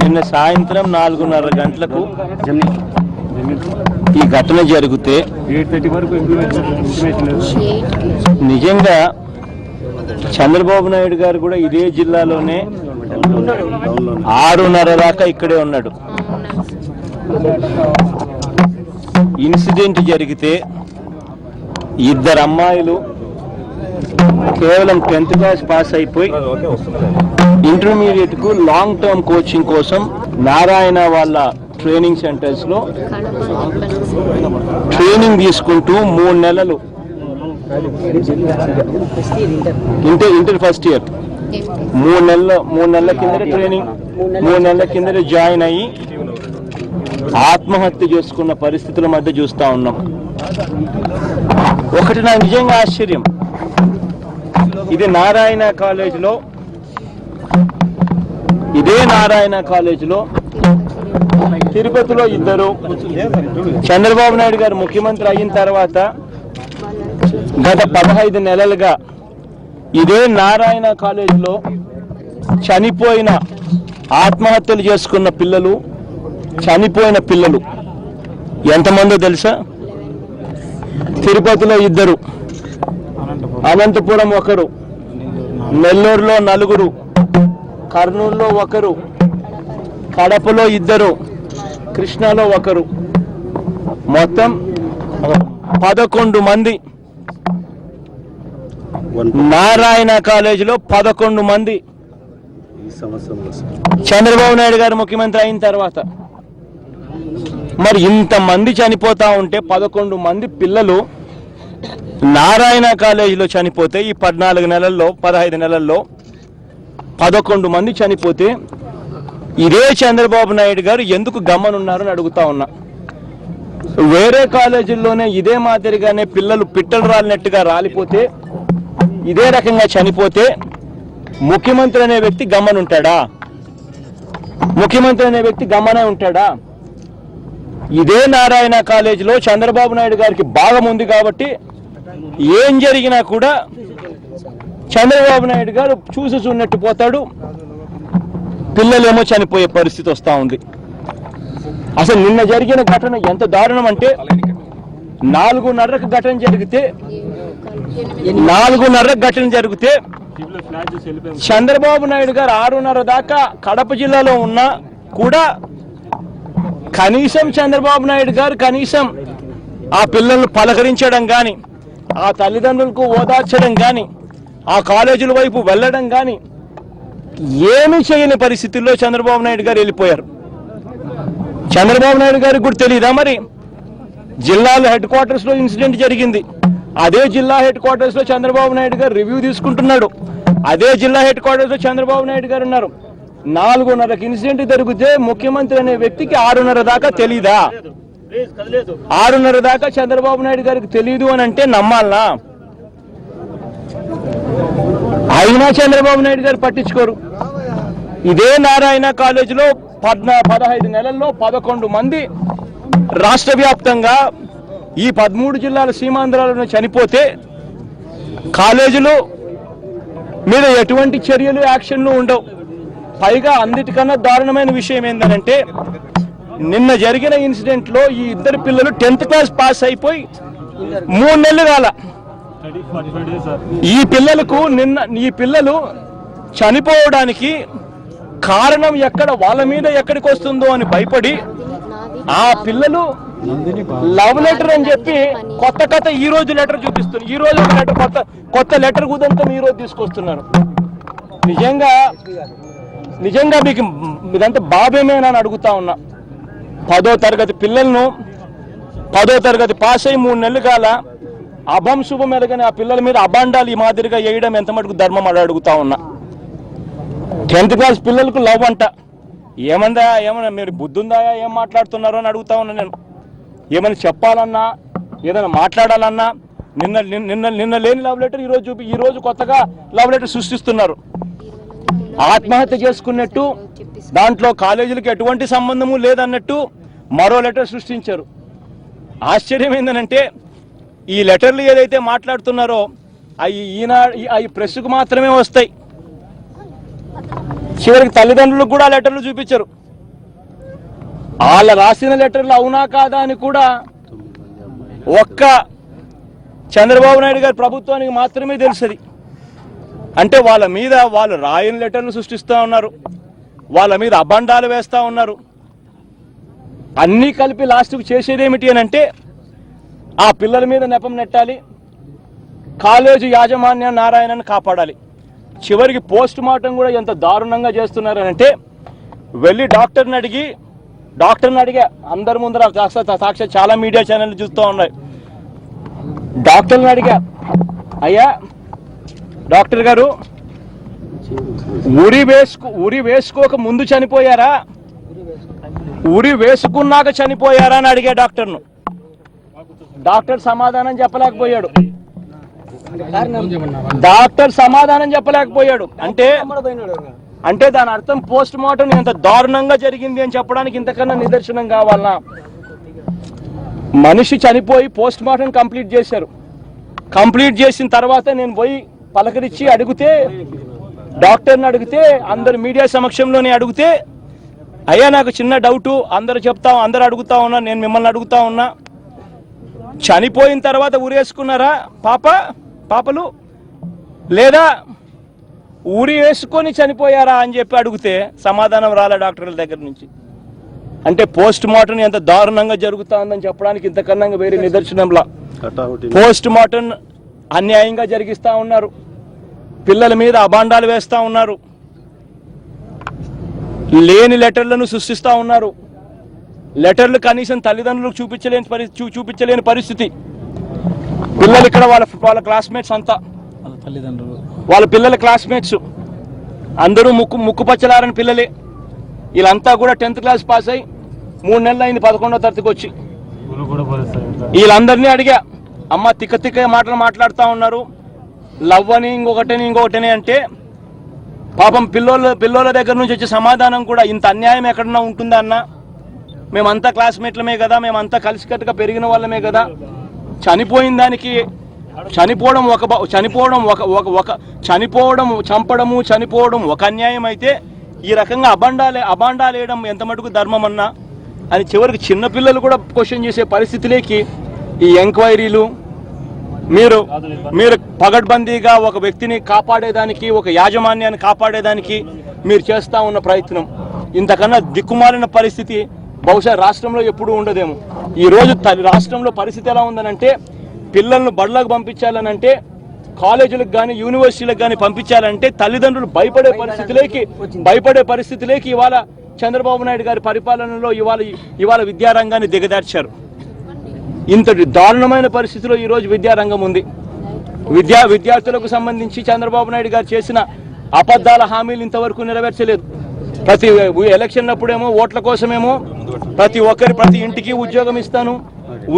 నిన్న సాయంత్రం 4:30 గంటలకు ఈ ఘటన జరిగితే నిజంగా చంద్రబాబు నాయుడు గారు కూడా ఇదే జిల్లాలోనే 6:30 దాకా ఇక్కడే ఉన్నాడు. ఇన్సిడెంట్ జరిగితే 2 అమ్మాయిలు కేవలం 10th క్లాస్ పాస్ అయిపోయి ఇంటర్మీడియట్ కు లాంగ్ టర్మ్ కోచింగ్ కోసం నారాయణ వాళ్ళ ట్రైనింగ్ సెంటర్స్ లో ట్రైనింగ్ తీసుకుంటూ 3 నెలలు ఇంటర్ ఫస్ట్ ఇయర్ 3 నెలల కింద ట్రైనింగ్ 3 నెలల కింద జాయిన్ అయ్యి ఆత్మహత్య చేసుకున్న పరిస్థితుల మధ్య చూస్తా ఉన్నాం. ఒకటి నాకు నిజంగా ఆశ్చర్యం, ఇదే నారాయణ కాలేజీలో తిరుపతిలో 2, చంద్రబాబు నాయుడు గారు ముఖ్యమంత్రి అయిన తర్వాత గత 15 నెలలుగా ఇదే నారాయణ కాలేజీలో చనిపోయిన ఆత్మహత్యలు చేసుకున్న పిల్లలు, చనిపోయిన పిల్లలు ఎంతమందో తెలుసా? తిరుపతిలో 2, అనంతపురం 1, నెల్లూరులో 4, కర్నూలులో 1, కడపలో 2, కృష్ణాలో 1, మొత్తం 11 మంది. నారాయణ కాలేజీలో 11 మంది చంద్రబాబు నాయుడు గారు ముఖ్యమంత్రి అయిన తర్వాత. మరి ఇంతమంది చనిపోతా ఉంటే 11 మంది పిల్లలు నారాయణ కాలేజీలో చనిపోతే ఈ 15 నెలల్లో 11 మంది చనిపోతే ఇదే చంద్రబాబు నాయుడు గారు ఎందుకు గమ్మనున్నారని అడుగుతా ఉన్నా. వేరే కాలేజీల్లోనే ఇదే మాదిరిగానే పిల్లలు పిట్టలు రాలినట్టుగా రాలిపోతే, ఇదే రకంగా చనిపోతే ముఖ్యమంత్రి అనే వ్యక్తి గమ్మనుంటాడా? ముఖ్యమంత్రి అనే వ్యక్తి గమ్మనే ఉంటాడా? ఇదే నారాయణ కాలేజీలో చంద్రబాబు నాయుడు గారికి భాగం ఉంది కాబట్టి ఏం జరిగినా కూడా చంద్రబాబు నాయుడు గారు చూన్నట్టు పోతాడు, పిల్లలేమో చనిపోయే పరిస్థితి వస్తూ ఉంది. అసలు నిన్న జరిగిన ఘటన ఎంత దారుణం అంటే 4:30కు ఘటన జరిగితే చంద్రబాబు నాయుడు గారు 6:30 దాకా కడప జిల్లాలో ఉన్నా కూడా కనీసం చంద్రబాబు నాయుడు గారు కనీసం ఆ పిల్లలను పలకరించడం కానీ, ఆ తల్లిదండ్రులకు ఓదార్చడం కానీ, ఆ కాలేజీల వైపు వెళ్ళడం కానీ ఏమీ చేయని పరిస్థితుల్లో చంద్రబాబు నాయుడు గారు వెళ్ళిపోయారు. చంద్రబాబు నాయుడు గారికి కూడా తెలియదా? మరి జిల్లాలో హెడ్ క్వార్టర్స్ లో ఇన్సిడెంట్ జరిగింది, అదే జిల్లా హెడ్ క్వార్టర్స్ లో చంద్రబాబు నాయుడు గారు రివ్యూ తీసుకుంటున్నాడు, అదే జిల్లా హెడ్ క్వార్టర్స్ లో చంద్రబాబు నాయుడు గారు ఉన్నారు. 4:30కి ఇన్సిడెంట్ జరిగితే ముఖ్యమంత్రి అనే వ్యక్తికి 6:30 దాకా తెలీదా? 6:30 దాకా చంద్రబాబు నాయుడు గారికి తెలియదు అని అంటే నమ్మాలనా? అయినా చంద్రబాబు నాయుడు గారు పట్టించుకోరు. ఇదే నారాయణ కాలేజీలో 15 నెలల్లో 11 మంది రాష్ట్ర వ్యాప్తంగా ఈ 13 జిల్లాల సీమాంధ్రాలను చనిపోతే కాలేజీలు మీద ఎటువంటి చర్యలు, యాక్షన్లు ఉండవు. పైగా అన్నిటికన్నా దారుణమైన విషయం ఏంటంటే నిన్న జరిగిన ఇన్సిడెంట్ లో ఈ 2 పిల్లలు 10th క్లాస్ పాస్ అయిపోయి 3 నెలలు కాల. ఈ పిల్లలు చనిపోవడానికి కారణం వాళ్ళ మీద ఎక్కడికి వస్తుందో అని భయపడి ఆ పిల్లలు లవ్ లెటర్ అని చెప్పి కొత్త కథ ఈ రోజు లెటర్ చూపిస్తున్నారు. ఈ రోజు లెటర్ కొత్త లెటర్ గుదంతం ఈ రోజు తీసుకొస్తున్నారు. నిజంగా మీకు ఇదంతా బాబేమేనా అని అడుగుతా ఉన్నా. 10వ తరగతి పిల్లలను 10వ తరగతి పాస్ అయ్యి 3 నెలలు కాల అభం శుభం ఎరగని ఆ పిల్లల మీద అబాండాలు ఈ మాదిరిగా వేయడం ఎంత మటుకు ధర్మం అని అడుగుతా ఉన్నా. 10th క్లాస్ పిల్లలకు లవ్ అంట. ఏమన్నా మీరు బుద్ధుందా? ఏం మాట్లాడుతున్నారో అని అడుగుతా ఉన్నా నేను. ఏమైనా చెప్పాలన్నా, ఏదైనా మాట్లాడాలన్నా నిన్న లేని లవ్ లెటర్ ఈ రోజు కొత్తగా లవ్ లెటర్ సృష్టిస్తున్నారు. ఆత్మహత్య చేసుకున్నట్టు, దాంట్లో కాలేజీలకు ఎటువంటి సంబంధము లేదన్నట్టు మరో లెటర్ సృష్టించారు. ఆశ్చర్యం ఏంటంటే ఈ లెటర్లు ఏదైతే మాట్లాడుతున్నారో అవి ప్రెస్కు మాత్రమే వస్తాయి. చివరికి తల్లిదండ్రులకు కూడా లెటర్లు చూపించరు. వాళ్ళ రాసిన లెటర్లు అవునా కాదా అని కూడా ఒక్క చంద్రబాబు నాయుడు గారి ప్రభుత్వానికి మాత్రమే తెలుసది. అంటే వాళ్ళ మీద వాళ్ళు రాయని లెటర్లు సృష్టిస్తూ ఉన్నారు, వాళ్ళ మీద అబండాలు వేస్తూ ఉన్నారు. అన్నీ కలిపి లాస్ట్కు చేసేది ఏమిటి అని అంటే ఆ పిల్లల మీద నెపం నెట్టాలి, కాలేజీ యాజమాన్య నారాయణను కాపాడాలి. చివరికి పోస్ట్ మార్టం కూడా ఎంత దారుణంగా చేస్తున్నారనంటే వెళ్ళి డాక్టర్ని అడిగా అందరి ముందర సాక్షి చాలా మీడియా ఛానళ్ళు చూస్తూ ఉన్నాయి. డాక్టర్ని అడిగా, అయ్యా డాక్టర్ గారు ఉరి వేసుకోక ముందు చనిపోయారా, ఉరి వేసుకున్నాక చనిపోయారా అని అడిగా డాక్టర్ను. డాక్టర్ సమాధానం చెప్పలేకపోయాడు. అంటే దాని అర్థం పోస్ట్ మార్టం ఎంత దారుణంగా జరిగింది అని చెప్పడానికి ఇంతకన్నా నిదర్శనం కావాలనా? మనిషి చనిపోయి పోస్ట్ మార్టం కంప్లీట్ చేశారు. కంప్లీట్ చేసిన తర్వాత నేను పోయి పలకరించి అడిగితే, డాక్టర్ని అడిగితే, అందరు మీడియా సమక్షంలోనే అడిగితే, అయ్యా నాకు చిన్న డౌటు, అందరు అడుగుతా ఉన్నా, నేను మిమ్మల్ని అడుగుతా ఉన్నా, చనిపోయిన తర్వాత ఊరేసుకున్నారా పాపలు, లేదా ఊరి వేసుకొని చనిపోయారా అని చెప్పి అడిగితే సమాధానం రాలే డాక్టర్ల దగ్గర నుంచి. అంటే పోస్ట్ మార్టం ఎంత దారుణంగా జరుగుతా ఉందని చెప్పడానికి ఇంతకన్నా వేరే నిదర్శనంలా పోస్ట్ మార్టం అన్యాయంగా జరిగిస్తా ఉన్నారు, పిల్లల మీద అబాండాలు వేస్తా ఉన్నారు, లేని లెటర్లను సృష్టిస్తా ఉన్నారు. లెటర్లు కనీసం తల్లిదండ్రులకు చూపించలేని పరిస్థితి. పిల్లలు ఇక్కడ వాళ్ళ క్లాస్మేట్స్ అంతా, వాళ్ళ పిల్లల క్లాస్మేట్స్ అందరూ ముక్కు పచ్చలారని పిల్లలే. వీళ్ళంతా కూడా 10th క్లాస్ పాస్ అయ్యి 3 నెలలు అయింది 11వ తరగతికి వచ్చి. వీళ్ళందరినీ అడిగా, అమ్మ తిక్క మాటలు మాట్లాడుతూ ఉన్నారు, లవ్ అని ఇంకొకటని అంటే పాపం పిల్లోల దగ్గర నుంచి వచ్చే సమాధానం కూడా ఇంత అన్యాయం ఎక్కడన్నా ఉంటుందా అన్న, మేమంతా క్లాస్మేట్లమే కదా, మేమంతా కలిసికట్టుగా పెరిగిన వాళ్ళమే కదా, చంపడము ఒక అన్యాయం అయితే ఈ రకంగా అబాండాలు వేయడం ఎంత మటుకు ధర్మం అన్నా అని చివరికి చిన్నపిల్లలు కూడా క్వశ్చన్ చేసే పరిస్థితిలోకి ఈ ఎంక్వైరీలు, మీరు పగడ్బందీగా ఒక వ్యక్తిని కాపాడేదానికి, ఒక యాజమాన్యాన్ని కాపాడేదానికి మీరు చేస్తూ ఉన్న ప్రయత్నం ఇంతకన్నా దిక్కుమాలిన పరిస్థితి బహుశా రాష్ట్రంలో ఎప్పుడూ ఉండదేమో. ఈరోజు రాష్ట్రంలో పరిస్థితి ఎలా ఉందనంటే, పిల్లలను బడులకు పంపించాలనంటే, కాలేజీలకు కానీ యూనివర్సిటీలకు కానీ పంపించాలంటే తల్లిదండ్రులు భయపడే పరిస్థితిలోకి ఇవాళ చంద్రబాబు నాయుడు గారి పరిపాలనలో ఇవాళ విద్యారంగాన్ని దిగదార్చారు. ఇంతటి దారుణమైన పరిస్థితిలో ఈరోజు విద్యారంగం ఉంది. విద్యార్థులకు సంబంధించి చంద్రబాబు నాయుడు గారు చేసిన అబద్ధాల హామీలు ఇంతవరకు నెరవేర్చలేదు. ప్రతి ఎలక్షన్ అప్పుడేమో ఓట్ల కోసమేమో ప్రతి ఇంటికి ఉద్యోగం ఇస్తాను,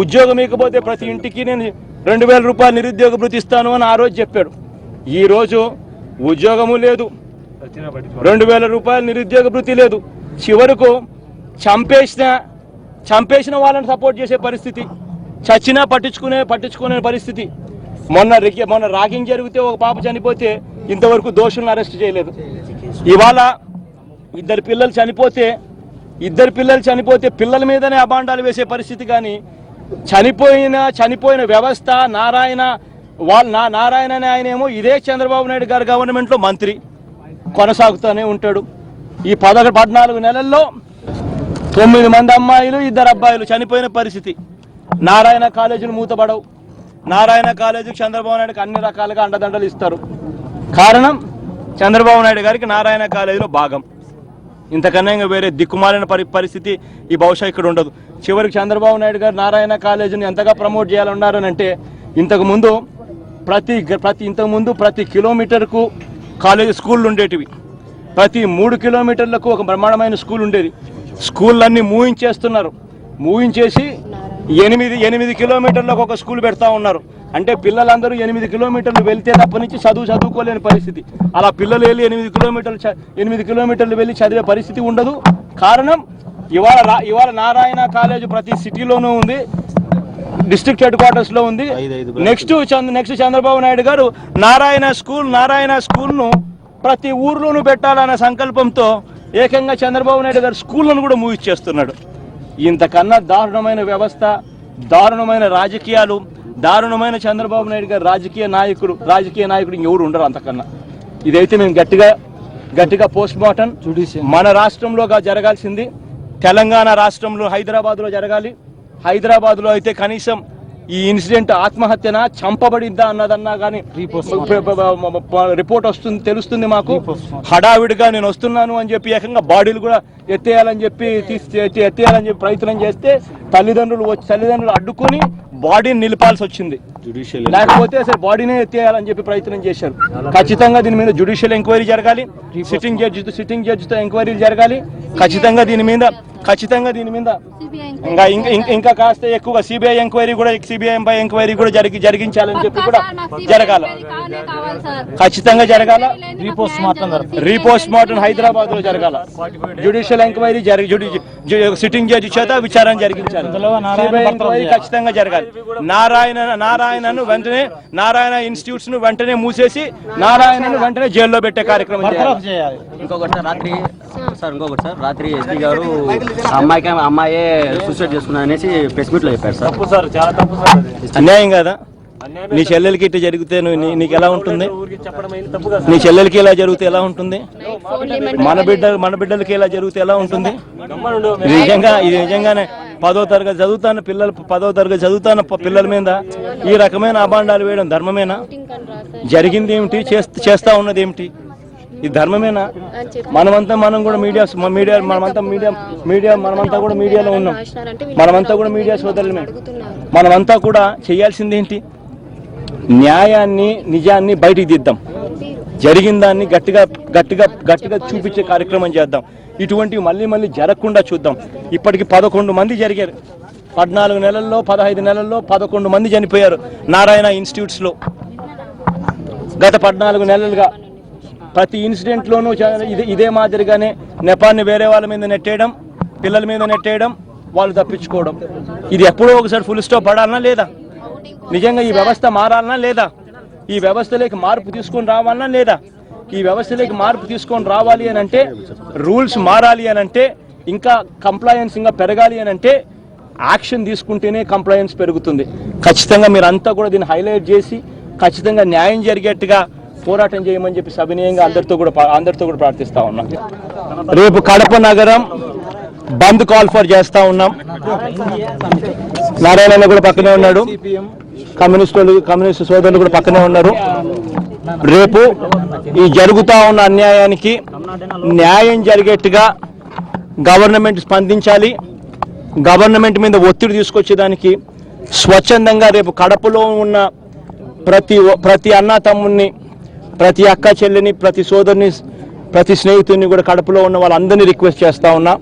ఉద్యోగం ఇకపోతే ప్రతి ఇంటికి నేను 2000 రూపాయలు నిరుద్యోగ భృతి ఇస్తాను అని ఆ రోజు చెప్పాడు. ఈ రోజు ఉద్యోగము లేదు, 2000 రూపాయలు నిరుద్యోగ భృతి లేదు. చివరకు చంపేసిన వాళ్ళని సపోర్ట్ చేసే పరిస్థితి, చచ్చినా పట్టించుకునే పరిస్థితి. మొన్న రాగింగ్ జరిగితే ఒక పాప చనిపోతే ఇంతవరకు దోషులను అరెస్ట్ చేయలేదు. ఇవాళ ఇద్దరు పిల్లలు చనిపోతే పిల్లల మీదనే అబాండాలు వేసే పరిస్థితి. కానీ చనిపోయిన వ్యవస్థ నారాయణ అనే ఆయనేమో ఇదే చంద్రబాబు నాయుడు గారి గవర్నమెంట్లో మంత్రి కొనసాగుతూనే ఉంటాడు. ఈ 14 నెలల్లో 9 మంది అమ్మాయిలు 2 అబ్బాయిలు చనిపోయిన పరిస్థితి. నారాయణ కాలేజీలు మూతపడవు. నారాయణ కాలేజీకి చంద్రబాబు నాయుడుకి అన్ని రకాలుగా అండదండలు ఇస్తారు. కారణం చంద్రబాబు నాయుడు గారికి నారాయణ కాలేజీలో భాగం. ఇంతకన్నా ఇంకా వేరే దిక్కుమాలిన పరిస్థితి ఈ బహుశా ఇక్కడ ఉండదు. చివరికి చంద్రబాబు నాయుడు గారు నారాయణ కాలేజీని ఎంతగా ప్రమోట్ చేయాలన్నారనంటే, ఇంతకుముందు ప్రతి కిలోమీటర్కు స్కూళ్ళు ఉండేటివి. ప్రతి 3 కిలోమీటర్లకు ఒక బ్రహ్మాండమైన స్కూల్ ఉండేది. స్కూళ్ళన్నీ మూయించేసి 8 కిలోమీటర్లకు ఒక స్కూల్ పెడతా ఉన్నారు. అంటే పిల్లలందరూ 8 కిలోమీటర్లు వెళ్తే తప్ప నుంచి చదువుకోలేని పరిస్థితి. అలా పిల్లలు వెళ్ళి 8 కిలోమీటర్లు వెళ్ళి చదివే పరిస్థితి ఉండదు. కారణం ఇవాళ నారాయణ కాలేజ్ ప్రతి సిటీలోనూ ఉంది, డిస్ట్రిక్ట్ హెడ్ క్వార్టర్స్ లో ఉంది. నెక్స్ట్ చంద్రబాబు నాయుడు గారు నారాయణ స్కూల్ను ప్రతి ఊర్లోనూ పెట్టాలనే సంకల్పంతో ఏకంగా చంద్రబాబు నాయుడు గారు స్కూళ్ళను కూడా మూవిచ్చేస్తున్నాడు. ఇంతకన్నా దారుణమైన వ్యవస్థ, దారుణమైన రాజకీయాలు, దారుణమైన చంద్రబాబు నాయుడు గారు రాజకీయ నాయకుడు ఇంకెవరు ఉండరు అంతకన్నా. ఇదైతే మేము గట్టిగా పోస్ట్ మార్టం మన రాష్ట్రంలో జరగాల్సింది తెలంగాణ రాష్ట్రంలో హైదరాబాద్లో జరగాలి. హైదరాబాద్లో అయితే కనీసం ఈ ఇన్సిడెంట్ ఆత్మహత్యనా చంపబడిందా అన్నదన్నా కానీ రిపోర్ట్ వస్తుంది, తెలుస్తుంది మాకు. హడావిడిగా నేను వస్తున్నాను అని చెప్పి ఏకంగా బాడీలు కూడా ఎత్తేయాలని చెప్పి ప్రయత్నం చేస్తే తల్లిదండ్రులు అడ్డుకొని బాడీని నిలపాల్సి వచ్చింది. లేకపోతే అసలు బాడీనే ఎత్తేయాలని చెప్పి ప్రయత్నం చేశారు. ఖచ్చితంగా దీని మీద జ్యుడిషియల్ ఎంక్వైరీ జరగాలి, సిట్టింగ్ జడ్జితో ఎంక్వైరీలు జరగాలి. ఖచ్చితంగా దీని మీద ఇంకా కాస్త ఎక్కువగా సిబిఐ ఎంక్వైరీ కూడా జరిగించాలని చెప్పి కూడా జరగాల, ఖచ్చితంగా జరగాల. రీపోస్ట్ మార్టం హైదరాబాద్ లో జరగాల. జ్యుడిషియల్ ఎంక్వైరీ సిట్టింగ్ జడ్జి చేత విచారణ జరిగించాలి. సిబిఐ ఎంక్వైరీ ఖచ్చితంగా జరగాలి. నారాయణ ఇన్స్టిట్యూట్స్ ను వెంటనే మూసేసి నారాయణను వెంటనే జైల్లో పెట్టే కార్యక్రమం చేయాలి. ఇంకొకటి సార్ రాత్రి ఎస్పీ గారు అమ్మాయే సూసైడ్ చేసుకున్నా అనేసి ప్రెస్ మీట్ లో చెప్పారు సార్. తప్పు సార్, చాలా తప్పు సార్. అన్యాయం కదా. నీ చెల్లెలకి ఇట్లా జరిగితే నీకు ఎలా ఉంటుంది? నీ చెల్లెలకి ఇలా జరిగితే ఎలా ఉంటుంది? మన బిడ్డలకి ఇలా జరిగితే ఎలా ఉంటుంది? ఇది నిజంగానే 10వ తరగతి చదువుతాన్న పిల్లల మీద ఈ రకమైన అభాండాలు వేయడం ధర్మమేనా? జరిగింది ఏమిటి, చేస్తా ఉన్నది ఏమిటి? ఇది ధర్మమేనా? మనం కూడా మీడియాలో ఉన్నాం. మనమంతా కూడా మీడియా సోదరులమే. మనమంతా కూడా చేయాల్సింది ఏంటి? న్యాయాన్ని, నిజాన్ని బయటికి తీద్దాం. జరిగిన దాన్ని గట్టిగా చూపించే కార్యక్రమం చేద్దాం. ఇటువంటివి మళ్ళీ జరగకుండా చూద్దాం. ఇప్పటికి 11 మంది జరిగారు. 14 నెలల్లో 15 నెలల్లో 11 మంది చనిపోయారు నారాయణ ఇన్స్టిట్యూట్స్ లో. గత 14 నెలలుగా ప్రతి ఇన్సిడెంట్లోనూ ఇదే మాదిరిగానే నెపాన్ని వేరే వాళ్ళ మీద నెట్టేయడం, పిల్లల మీద నెట్టేయడం, వాళ్ళు తప్పించుకోవడం. ఇది ఎప్పుడో ఒకసారి ఫుల్ స్టాప్ పడాలనా లేదా? నిజంగా ఈ వ్యవస్థ మారాలనా లేదా? ఈ వ్యవస్థలోకి మార్పు తీసుకొని రావాలనా లేదా? ఈ వ్యవస్థలోకి మార్పు తీసుకొని రావాలి అని అంటే, రూల్స్ మారాలి అని అంటే, ఇంకా కంప్లయన్స్ ఇంకా పెరగాలి అని అంటే యాక్షన్ తీసుకుంటేనే కంప్లయన్స్ పెరుగుతుంది. ఖచ్చితంగా మీరంతా కూడా దీన్ని హైలైట్ చేసి ఖచ్చితంగా న్యాయం జరిగేట్టుగా పోరాటం చేయమని చెప్పి సవినయంగా అందరితో కూడా ప్రార్థిస్తా ఉన్నాం. రేపు కడప నగరం బంద్ కాల్ ఫర్ చేస్తా ఉన్నాం. నారాయణ కూడా పక్కనే ఉన్నాడు, కమ్యూనిస్టు సోదరులు కూడా పక్కనే ఉన్నారు. రేపు ఈ జరుగుతా ఉన్న అన్యాయానికి న్యాయం జరిగేట్టుగా గవర్నమెంట్ స్పందించాలి. గవర్నమెంట్ మీద ఒత్తిడి తీసుకొచ్చేదానికి స్వచ్ఛందంగా రేపు కడపలో ఉన్న ప్రతి అన్నా తమ్ముడిని, ప్రతి అక్క చెల్లిని, ప్రతి సోదరుని, ప్రతి స్నేహితుడిని కూడా కడపలో ఉన్న వాళ్ళందరినీ రిక్వెస్ట్ చేస్తా ఉన్నా,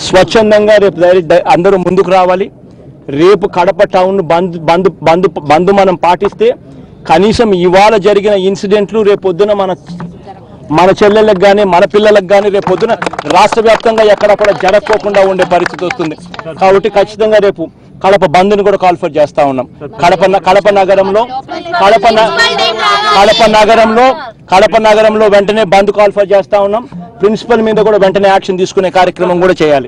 స్వచ్ఛందంగా రేపు అందరూ ముందుకు రావాలి. రేపు కడప టౌన్ బంద్ మనం పాటిస్తే కనీసం ఇవాళ జరిగిన ఇన్సిడెంట్లు రేపొద్దున మన చెల్లెళ్ళకి కానీ మన పిల్లలకు కానీ రేపొద్దున రాష్ట్ర వ్యాప్తంగా ఎక్కడ కూడా జరగకోకుండా ఉండే పరిస్థితి వస్తుంది. కాబట్టి ఖచ్చితంగా రేపు కడప బంద్ని కూడా కాల్ఫర్ చేస్తా ఉన్నాం. కడప నగరంలో వెంటనే బంద్ కాల్ఫర్ చేస్తా ఉన్నాం. ప్రిన్సిపల్ మీద కూడా వెంటనే యాక్షన్ తీసుకునే కార్యక్రమం కూడా చేయాలి.